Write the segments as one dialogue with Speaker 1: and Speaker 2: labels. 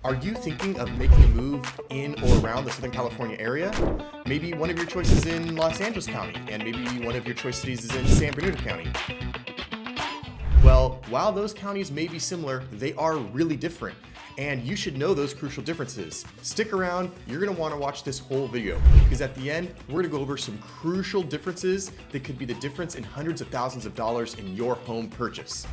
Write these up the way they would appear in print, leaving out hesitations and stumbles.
Speaker 1: Are you thinking of making a move in or around the Southern California area? Maybe one of your choices in Los Angeles County, and maybe one of your choices is in San Bernardino County. Well, while those counties may be similar, they are really different, and you should know those crucial differences. Stick around, you're gonna wanna watch this whole video, because at the end, we're gonna go over some crucial differences that could be the difference in hundreds of thousands of dollars in your home purchase.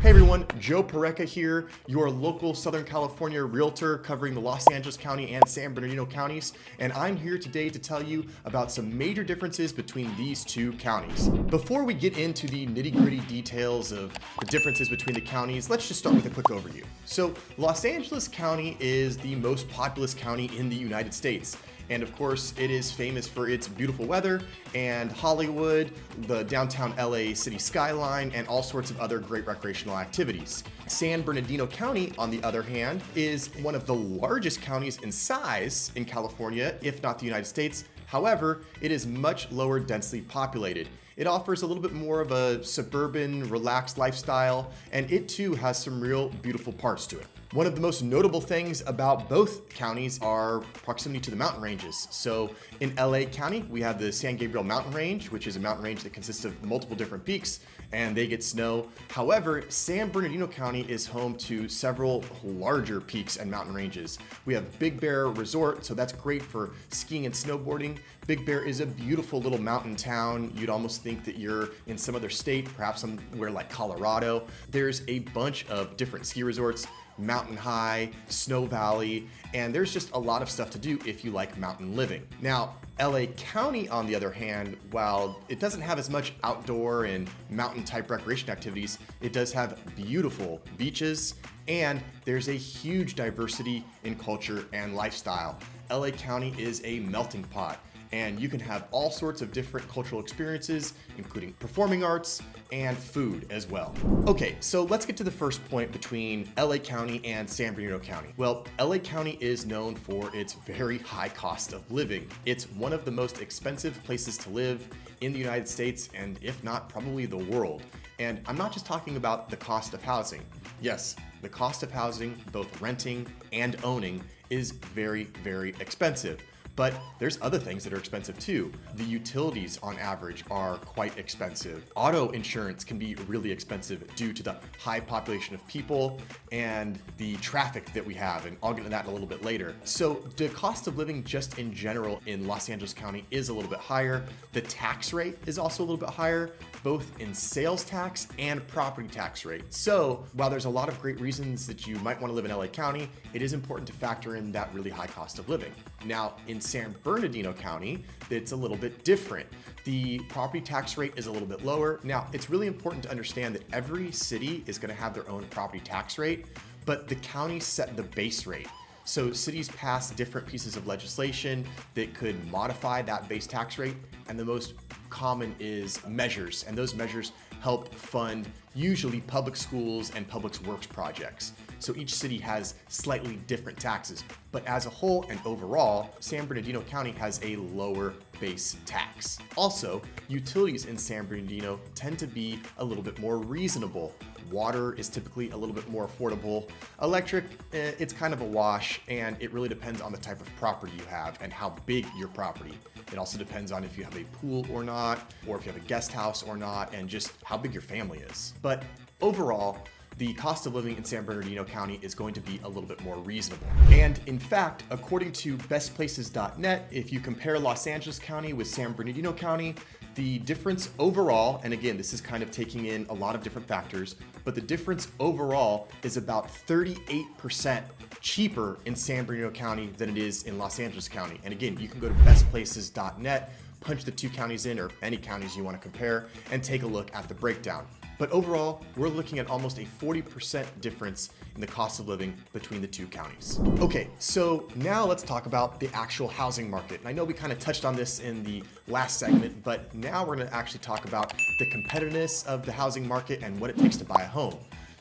Speaker 1: Hey everyone, Joe Pareca here, your local Southern California realtor covering the Los Angeles County and San Bernardino counties, and I'm here today to tell you about some major differences between these two counties. Before we get into the nitty-gritty details of the differences between the counties, let's just start with a quick overview. So, Los Angeles County is the most populous county in the United States. And of course, it is famous for its beautiful weather and Hollywood, the downtown LA city skyline, and all sorts of other great recreational activities. San Bernardino County, on the other hand, is one of the largest counties in size in California, if not the United States. However, it is much lower densely populated. It offers a little bit more of a suburban, relaxed lifestyle, and it too has some real beautiful parts to it. One of the most notable things about both counties are proximity to the mountain ranges. So in LA County, we have the San Gabriel Mountain Range, which is a mountain range that consists of multiple different peaks, and they get snow. However, San Bernardino County is home to several larger peaks and mountain ranges. We have Big Bear Resort, so that's great for skiing and snowboarding. Big Bear is a beautiful little mountain town. You'd almost think that you're in some other state, perhaps somewhere like Colorado. There's a bunch of different ski resorts, Mountain High, Snow Valley, and there's just a lot of stuff to do if you like mountain living. Now, LA County, on the other hand, while it doesn't have as much outdoor and mountain type recreation activities, it does have beautiful beaches, and there's a huge diversity in culture and lifestyle. LA County is a melting pot, and you can have all sorts of different cultural experiences, including performing arts and food as well. Okay, so let's get to the first point between LA County and San Bernardino County. Well, LA County is known for its very high cost of living. It's one of the most expensive places to live in the United States, and if not, probably the world. And I'm not just talking about the cost of housing. Yes, the cost of housing, both renting and owning, is very, very expensive. But there's other things that are expensive too. The utilities on average are quite expensive. Auto insurance can be really expensive due to the high population of people and the traffic that we have, and I'll get into that in a little bit later. So the cost of living just in general in Los Angeles County is a little bit higher. The tax rate is also a little bit higher, both in sales tax and property tax rate. So while there's a lot of great reasons that you might want to live in LA County, it is important to factor in that really high cost of living. Now, in San Bernardino County, it's a little bit different. The property tax rate is a little bit lower. Now, it's really important to understand that every city is going to have their own property tax rate, but the county set the base rate. So cities pass different pieces of legislation that could modify that base tax rate, and the most common is measures, and those measures help fund usually public schools and public works projects. So each city has slightly different taxes, but as a whole and overall, San Bernardino County has a lower base tax. Also, utilities in San Bernardino tend to be a little bit more reasonable. Water is typically a little bit more affordable. Electric, it's kind of a wash, and it really depends on the type of property you have and how big your property. It also depends on if you have a pool or not, or if you have a guest house or not, and just how big your family is. But overall, the cost of living in San Bernardino County is going to be a little bit more reasonable. And in fact, according to bestplaces.net, if you compare Los Angeles County with San Bernardino County, the difference overall, and again, this is kind of taking in a lot of different factors, but the difference overall is about 38% cheaper in San Bernardino County than it is in Los Angeles County. And again, you can go to bestplaces.net, punch the two counties in, or any counties you want to compare, and take a look at the breakdown. But overall, we're looking at almost a 40% difference in the cost of living between the two counties. Okay, so now let's talk about the actual housing market. And I know we kind of touched on this in the last segment, but now we're going to actually talk about the competitiveness of the housing market and what it takes to buy a home.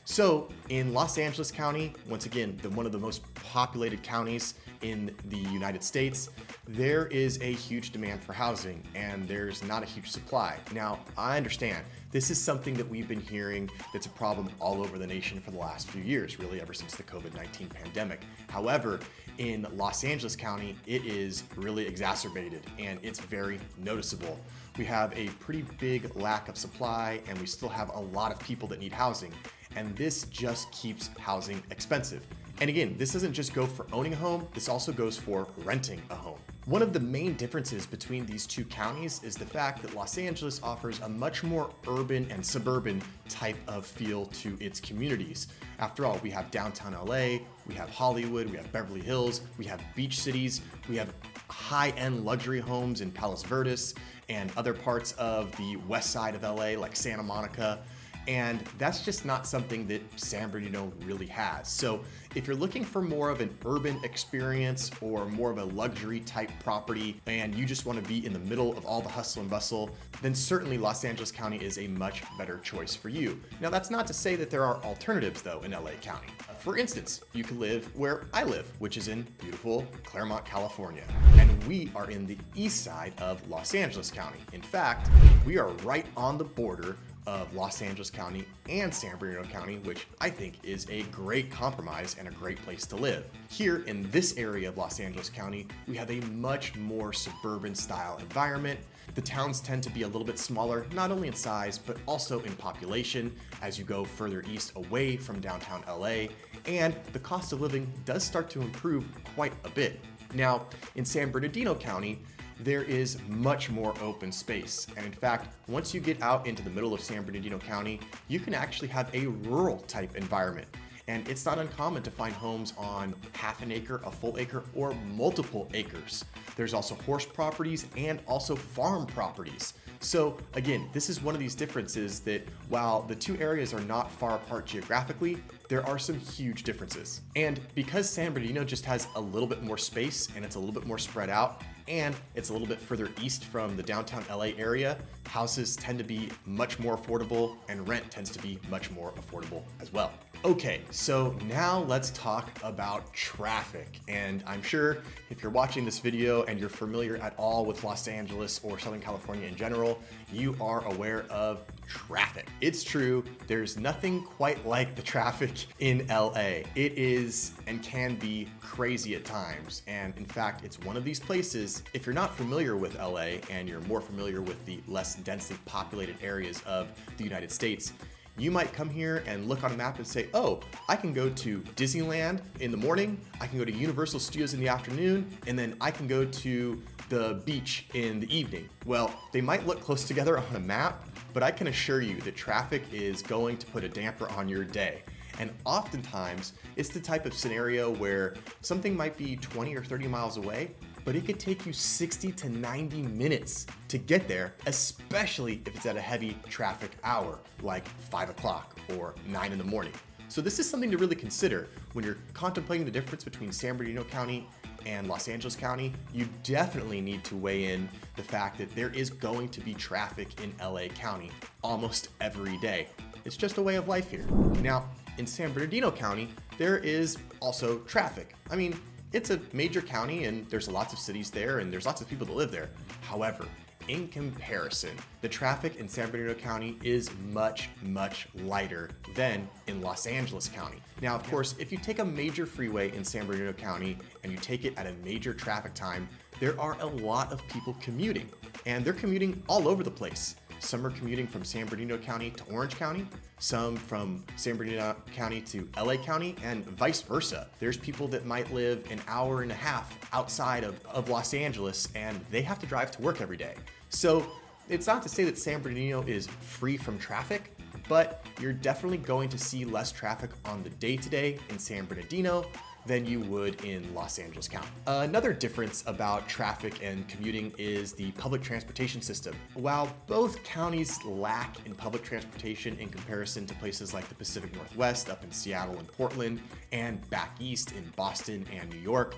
Speaker 1: So in Los Angeles County, once again, one of the most populated counties in the United States, there is a huge demand for housing and there's not a huge supply. Now, I understand This is something that we've been hearing that's a problem all over the nation for the last few years, really ever since the COVID-19 pandemic. However, in Los Angeles County, it is really exacerbated and it's very noticeable. We have a pretty big lack of supply and we still have a lot of people that need housing, and this just keeps housing expensive. And again, this doesn't just go for owning a home, this also goes for renting a home. One of the main differences between these two counties is the fact that Los Angeles offers a much more urban and suburban type of feel to its communities. After all, we have downtown LA, we have Hollywood, we have Beverly Hills, we have beach cities, we have high-end luxury homes in Palos Verdes and other parts of the west side of LA like Santa Monica. And that's just not something that San Bernardino really has. So if you're looking for more of an urban experience or more of a luxury type property and you just want to be in the middle of all the hustle and bustle, then certainly Los Angeles County is a much better choice for you. Now, that's not to say that there are alternatives though in LA County. For instance, you could live where I live, which is in beautiful Claremont, California. And we are in the east side of Los Angeles County. In fact, we are right on the border of Los Angeles County and San Bernardino County, which I think is a great compromise and a great place to live. Here in this area of Los Angeles County, we have a much more suburban style environment. The towns tend to be a little bit smaller, not only in size, but also in population as you go further east away from downtown LA, and the cost of living does start to improve quite a bit. Now, in San Bernardino County, there is much more open space. And in fact, once you get out into the middle of San Bernardino County, you can actually have a rural type environment. And it's not uncommon to find homes on half an acre, a full acre, or multiple acres. There's also horse properties and also farm properties. So again, this is one of these differences that while the two areas are not far apart geographically, there are some huge differences. And because San Bernardino just has a little bit more space and it's a little bit more spread out, and it's a little bit further east from the downtown LA area, houses tend to be much more affordable and rent tends to be much more affordable as well. Okay, so now let's talk about traffic. And I'm sure if you're watching this video and you're familiar at all with Los Angeles or Southern California in general, you are aware of traffic. It's true, there's nothing quite like the traffic in LA. It is and can be crazy at times. And in fact, it's one of these places, if you're not familiar with LA and you're more familiar with the less densely populated areas of the United States, you might come here and look on a map and say, oh, I can go to Disneyland in the morning, I can go to Universal Studios in the afternoon, and then I can go to the beach in the evening. Well, they might look close together on a map, but I can assure you that traffic is going to put a damper on your day. And oftentimes, it's the type of scenario where something might be 20 or 30 miles away, but it could take you 60 to 90 minutes to get there, especially if it's at a heavy traffic hour, like 5 o'clock or 9 in the morning. So this is something to really consider when you're contemplating the difference between San Bernardino County and Los Angeles County. You definitely need to weigh in the fact that there is going to be traffic in LA County almost every day. It's just a way of life here. Now, in San Bernardino County, there is also traffic. I mean, it's a major county and there's lots of cities there and there's lots of people that live there. However, in comparison, the traffic in San Bernardino County is much, much lighter than in Los Angeles County. Now, of course, if you take a major freeway in San Bernardino County and you take it at a major traffic time, there are a lot of people commuting, and they're commuting all over the place. Some are commuting from San Bernardino County to Orange County, some from San Bernardino County to LA County, and vice versa. There's people that might live an hour and a half outside of Los Angeles, and they have to drive to work every day. So it's not to say that San Bernardino is free from traffic, but you're definitely going to see less traffic on the day-to-day in San Bernardino than you would in Los Angeles County. Another difference about traffic and commuting is the public transportation system. While both counties lack in public transportation in comparison to places like the Pacific Northwest up in Seattle and Portland, and back east in Boston and New York,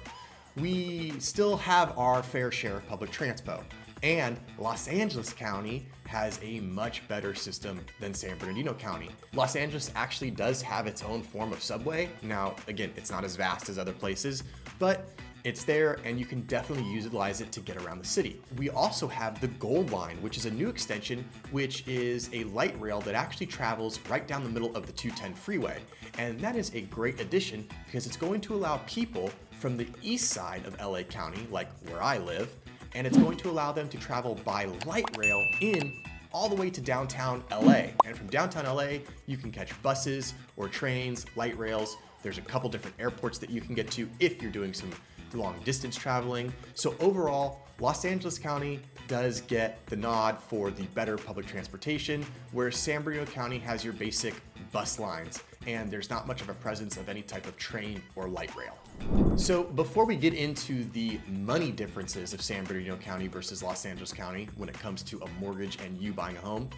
Speaker 1: we still have our fair share of public transpo. And Los Angeles County has a much better system than San Bernardino County. Los Angeles actually does have its own form of subway. Now, again, it's not as vast as other places, but it's there and you can definitely utilize it to get around the city. We also have the Gold Line, which is a new extension, which is a light rail that actually travels right down the middle of the 210 freeway. And that is a great addition because it's going to allow people from the east side of LA County, like where I live, and it's going to allow them to travel by light rail in all the way to downtown LA. And from downtown LA, you can catch buses or trains, light rails. There's a couple different airports that you can get to if you're doing some long distance traveling. So overall, Los Angeles County does get the nod for the better public transportation, where San Bernardino County has your basic bus lines, and there's not much of a presence of any type of train or light rail. So before we get into the money differences of San Bernardino County versus Los Angeles County when it comes to a mortgage and you buying a home,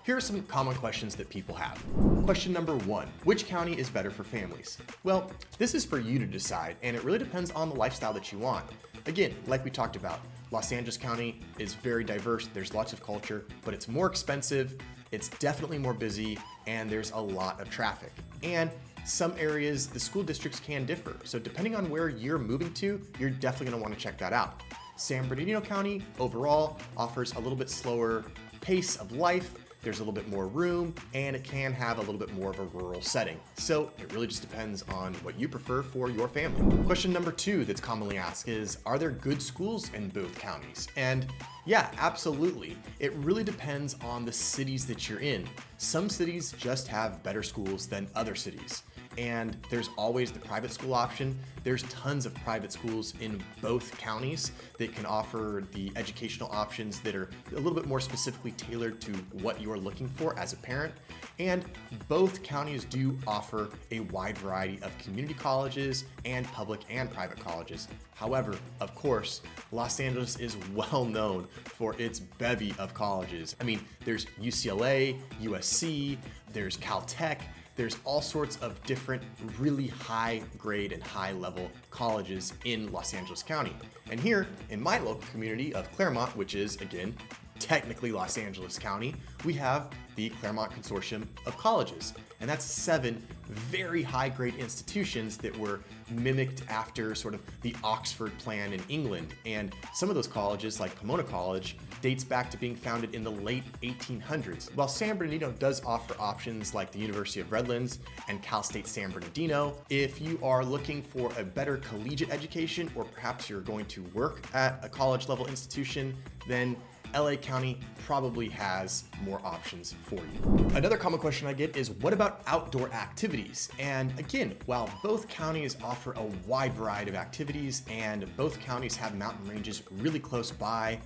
Speaker 1: here are some common questions that people have. Question number 1, which county is better for families? Well, this is for you to decide, and it really depends on the lifestyle that you want. Again, like we talked about, Los Angeles County is very diverse, there's lots of culture, but it's more expensive, it's definitely more busy, and there's a lot of traffic. And some areas, the school districts can differ. So depending on where you're moving to, you're definitely gonna wanna check that out. San Bernardino County overall offers a little bit slower pace of life, there's a little bit more room, and it can have a little bit more of a rural setting. So it really just depends on what you prefer for your family. Question number 2 that's commonly asked is, are there good schools in both counties? And yeah, absolutely. It really depends on the cities that you're in. Some cities just have better schools than other cities. And there's always the private school option. There's tons of private schools in both counties that can offer the educational options that are a little bit more specifically tailored to what you're looking for as a parent. And both counties do offer a wide variety of community colleges and public and private colleges. However, of course, Los Angeles is well known for its bevy of colleges. I mean, there's UCLA, USC, there's Caltech, there's all sorts of different really high grade and high level colleges in Los Angeles County. And here in my local community of Claremont, which is again, technically Los Angeles County, we have the Claremont Consortium of Colleges. And that's 7 very high grade institutions that were mimicked after sort of the Oxford plan in England. And some of those colleges, like Pomona College, dates back to being founded in the late 1800s. While San Bernardino does offer options like the University of Redlands and Cal State San Bernardino, if you are looking for a better collegiate education, or perhaps you're going to work at a college level institution, then LA County probably has more options for you. Another common question I get is, what about outdoor activities? And again, while both counties offer a wide variety of activities and both counties have mountain ranges really close by,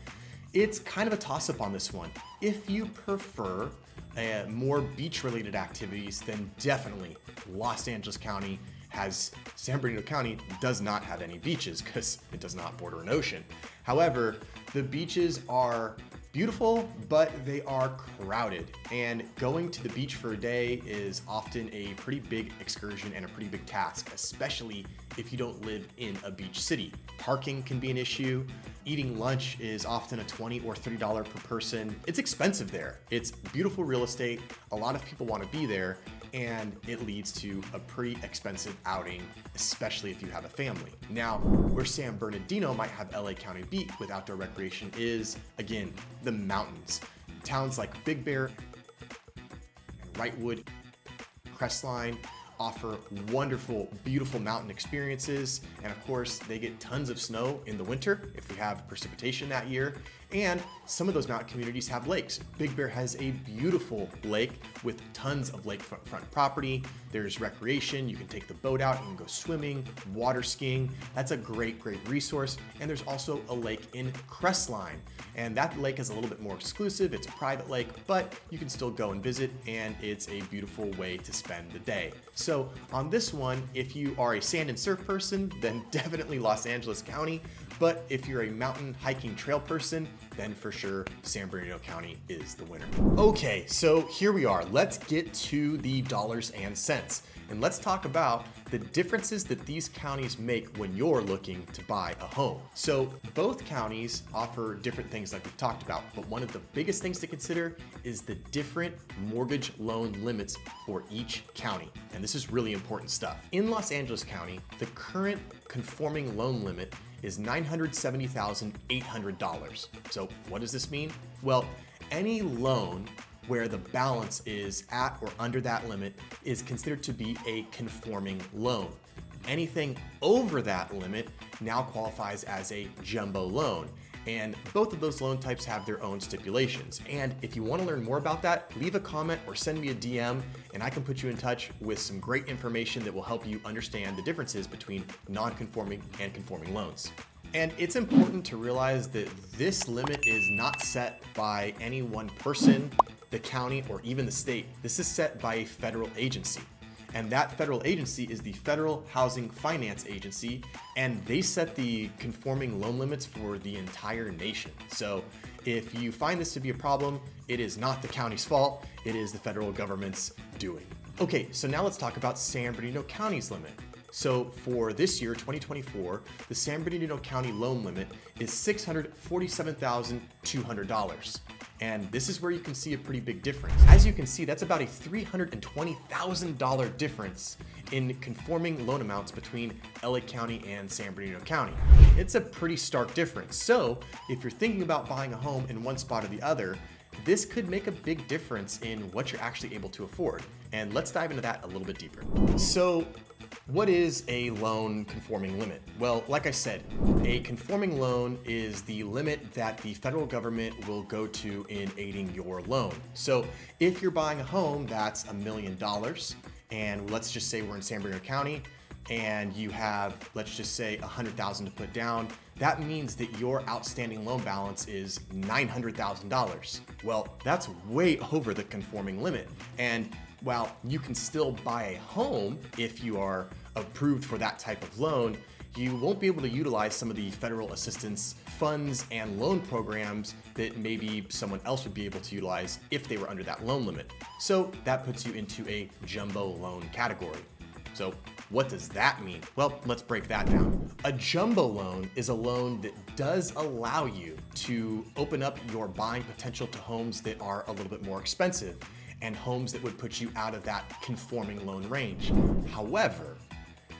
Speaker 1: it's kind of a toss-up on this one. If you prefer more beach-related activities, then definitely Los Angeles County has. San Bernardino County does not have any beaches because it does not border an ocean. However, the beaches are beautiful, but they are crowded, and going to the beach for a day is often a pretty big excursion and a pretty big task, especially if you don't live in a beach city. Parking can be an issue. Eating lunch is often a $20 or $30 per person. It's expensive there. It's beautiful real estate. A lot of people want to be there, and it leads to a pretty expensive outing, especially if you have a family. Now, where San Bernardino might have LA County beat with outdoor recreation is, again, the mountains. Towns like Big Bear and Wrightwood, Crestline offer wonderful, beautiful mountain experiences. And of course, they get tons of snow in the winter if we have precipitation that year. And some of those mountain communities have lakes. Big Bear has a beautiful lake with tons of lakefront property. There's recreation. You can take the boat out and go swimming, water skiing. That's a great, great resource. And there's also a lake in Crestline. And that lake is a little bit more exclusive. It's a private lake, but you can still go and visit, and it's a beautiful way to spend the day. So on this one, if you are a sand and surf person, then definitely Los Angeles County. But if you're a mountain hiking trail person, then for sure San Bernardino County is the winner. Okay, so here we are. Let's get to the dollars and cents. And let's talk about the differences that these counties make when you're looking to buy a home. So both counties offer different things like we've talked about, but one of the biggest things to consider is the different mortgage loan limits for each county. And this is really important stuff. In Los Angeles County, the current conforming loan limit is $970,800. So what does this mean? Well, any loan where the balance is at or under that limit is considered to be a conforming loan. Anything over that limit now qualifies as a jumbo loan. And both of those loan types have their own stipulations. And if you want to learn more about that, leave a comment or send me a DM and I can put you in touch with some great information that will help you understand the differences between non-conforming and conforming loans. And it's important to realize that this limit is not set by any one person, the county, or even the state. This is set by a federal agency. And that federal agency is the Federal Housing Finance Agency, and they set the conforming loan limits for the entire nation. So if you find this to be a problem, it is not the county's fault, it is the federal government's doing. Okay, so now let's talk about San Bernardino County's limit. So for this year, 2024, the San Bernardino County loan limit is $647,200. And this is where you can see a pretty big difference. As you can see, that's about a $320,000 difference in conforming loan amounts between LA County and San Bernardino County. It's a pretty stark difference. So if you're thinking about buying a home in one spot or the other, this could make a big difference in what you're actually able to afford. And let's dive into that a little bit deeper. So what is a loan conforming limit? Well, like I said, a conforming loan is the limit that the federal government will go to in aiding your loan. So if you're buying a home that's $1 million, and let's just say we're in San Bernardino County, and you have, let's just say, $100,000 to put down, that means that your outstanding loan balance is $900,000. Well, that's way over the conforming limit. And while you can still buy a home if you are approved for that type of loan, you won't be able to utilize some of the federal assistance funds and loan programs that maybe someone else would be able to utilize if they were under that loan limit. So that puts you into a jumbo loan category. So what does that mean? Well, let's break that down. A jumbo loan is a loan that does allow you to open up your buying potential to homes that are a little bit more expensive and homes that would put you out of that conforming loan range. However,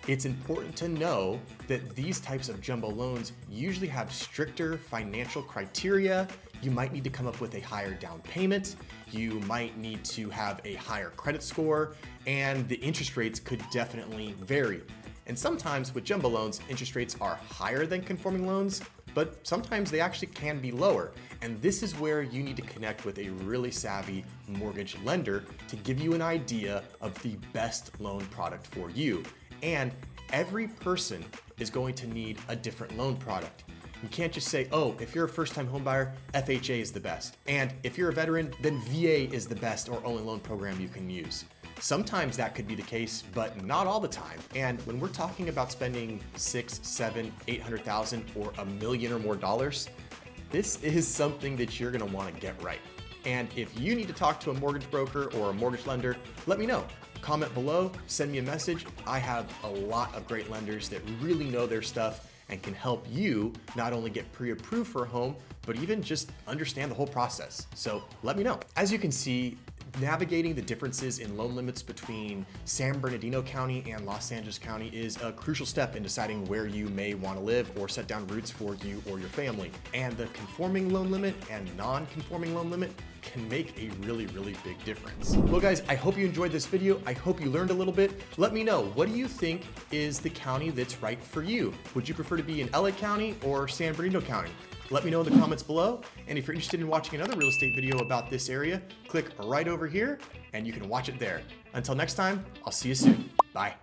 Speaker 1: it's important to know that these types of jumbo loans usually have stricter financial criteria. You might need to come up with a higher down payment. You might need to have a higher credit score, and the interest rates could definitely vary. And sometimes with jumbo loans, interest rates are higher than conforming loans, but sometimes they actually can be lower. And this is where you need to connect with a really savvy mortgage lender to give you an idea of the best loan product for you. And every person is going to need a different loan product. You can't just say, oh, if you're a first-time homebuyer, FHA is the best. And if you're a veteran, then VA is the best or only loan program you can use. Sometimes that could be the case, but not all the time. And when we're talking about spending $600,000, $700,000, $800,000 or $1 million or more dollars, this is something that you're gonna wanna get right. And if you need to talk to a mortgage broker or a mortgage lender, let me know. Comment below, send me a message. I have a lot of great lenders that really know their stuff and can help you not only get pre-approved for a home, but even just understand the whole process. So let me know. As you can see, navigating the differences in loan limits between San Bernardino County and Los Angeles County is a crucial step in deciding where you may want to live or set down roots for you or your family. And the conforming loan limit and non-conforming loan limit can make a really, really big difference. Well guys, I hope you enjoyed this video. I hope you learned a little bit. Let me know, what do you think is the county that's right for you? Would you prefer to be in LA County or San Bernardino County? Let me know in the comments below. And if you're interested in watching another real estate video about this area, click right over here and you can watch it there. Until next time, I'll see you soon. Bye.